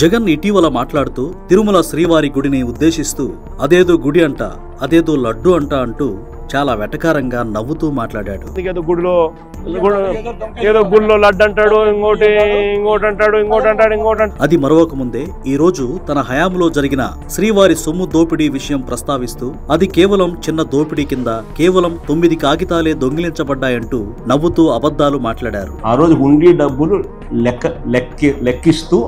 జగన్ ఇటీవల మాట్లాడుతూ తిరుమల శ్రీవారి గుడిని ఉద్దేశిస్తూ అదేదో గుడి అంట, అదేదో లడ్డు అంట అంటూ చాలా వెటకారంగా నవ్వుతూ మాట్లాడాడు. అది మరొక ముందే ఈ రోజు తన హయాంలో జరిగిన శ్రీవారి సొమ్ము దోపిడీ విషయం ప్రస్తావిస్తూ అది కేవలం చిన్న దోపిడీ కింద కేవలం 9 కాగితాలే దొంగిలించబడ్డాయంటూ నవ్వుతూ అబద్ధాలు మాట్లాడారు. ఆ రోజు హుండీ డబ్బులు లెక్కిస్తూ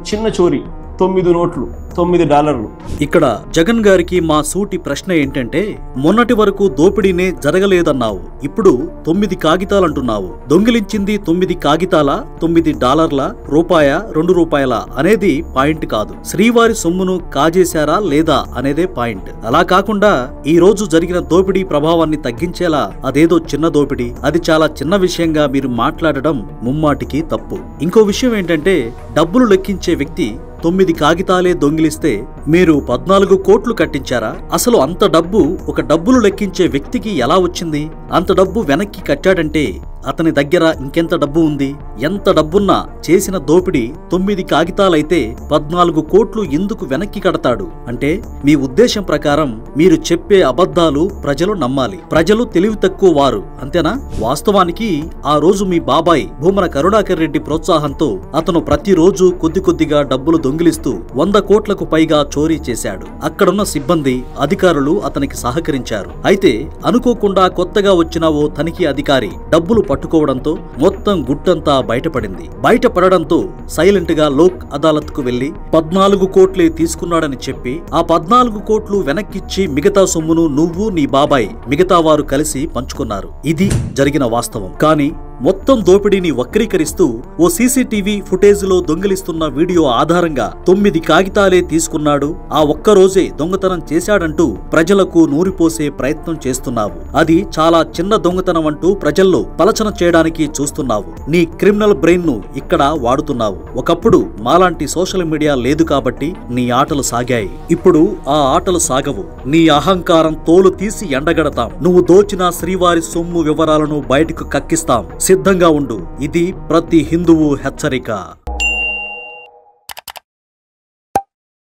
చిన్న చోరీ 9 నోట్లు $9. ఇక్కడ జగన్ గారికి మా సూటి ప్రశ్న ఏంటంటే, మొన్నటి వరకు దోపిడీనే జరగలేదన్నావు, ఇప్పుడు 9 కాగితాలంటున్నావు. దొంగిలించింది 9 కాగితాల, $9, రూపాయ, $2 అనేది పాయింట్ కాదు. శ్రీవారి సొమ్మును కాజేశారా లేదా అనేదే పాయింట్. అలా కాకుండా ఈ రోజు జరిగిన దోపిడీ ప్రభావాన్ని తగ్గించేలా అదేదో చిన్న దోపిడీ, అది చాలా చిన్న విషయంగా మీరు మాట్లాడడం ముమ్మాటికి తప్పు. ఇంకో విషయం ఏంటంటే, డబ్బులు లెక్కించే వ్యక్తి 9 కాగితాలే దొంగిలిస్తే మీరు 14 కోట్లు కట్టించారా? అసలు అంత డబ్బు ఒక డబ్బులు లెక్కించే వ్యక్తికి ఎలా వచ్చింది? అంత డబ్బు వెనక్కి కట్టాడంటే అతని దగ్గర ఇంకెంత డబ్బు ఉంది? ఎంత డబ్బున్నా చేసిన దోపిడీ 9 కాగితాలైతే 14 కోట్లు ఎందుకు వెనక్కి కడతాడు? అంటే మీ ఉద్దేశం ప్రకారం మీరు చెప్పే అబద్ధాలు ప్రజలు నమ్మాలి. ప్రజలు తెలివి తక్కువ వారు, అంతేనా? వాస్తవానికి ఆ రోజు మీ బాబాయ్ భూమన కరుణాకర్ రెడ్డి ప్రోత్సాహంతో అతను ప్రతిరోజు కొద్దిగా డబ్బులు దొంగిలిస్తూ 100 కోట్లకు పైగా చోరీ చేశాడు. అక్కడున్న సిబ్బంది, అధికారులు అతనికి సహకరించారు. అయితే అనుకోకుండా కొత్తగా వచ్చిన ఓ తనిఖీ అధికారి డబ్బులు పట్టుకోవడంతో మొత్తం గుట్టంతా బయటపడింది. బయటపడడంతో సైలెంట్ గా లోక్ అదాలత్ కు వెళ్లి 14 కోట్లే తీసుకున్నాడని చెప్పి ఆ 14 కోట్లు వెనక్కిచ్చి మిగతా సొమ్మును నువ్వు, నీ బాబాయ్, మిగతా వారు కలిసి పంచుకున్నారు. ఇది జరిగిన వాస్తవం. కానీ మొత్తం దోపిడీని వక్రీకరిస్తూ ఓ సీసీటీవీ ఫుటేజ్ లో దొంగిలిస్తున్న వీడియో ఆధారంగా 9 కాగితాలే తీసుకున్నాడు, ఆ ఒక్కరోజే దొంగతనం చేశాడంటూ ప్రజలకు నూరిపోసే ప్రయత్నం చేస్తున్నావు. అది చాలా చిన్న దొంగతనం అంటూ ప్రజల్లో పలచన చేయడానికి చూస్తున్నావు. నీ క్రిమినల్ బ్రెయిన్ ను ఇక్కడ వాడుతున్నావు. ఒకప్పుడు మాలాంటి సోషల్ మీడియా లేదు కాబట్టి నీ ఆటలు సాగాయి. ఇప్పుడు ఆ ఆటలు సాగవు. నీ అహంకారం తోలు తీసి ఎండగడతాం. నువ్వు దోచిన శ్రీవారి సొమ్ము వివరాలను బయటకు కక్కిస్తాం. సిద్ధంగా ఉండు. ఇది ప్రతి హిందువు హెచ్చరిక.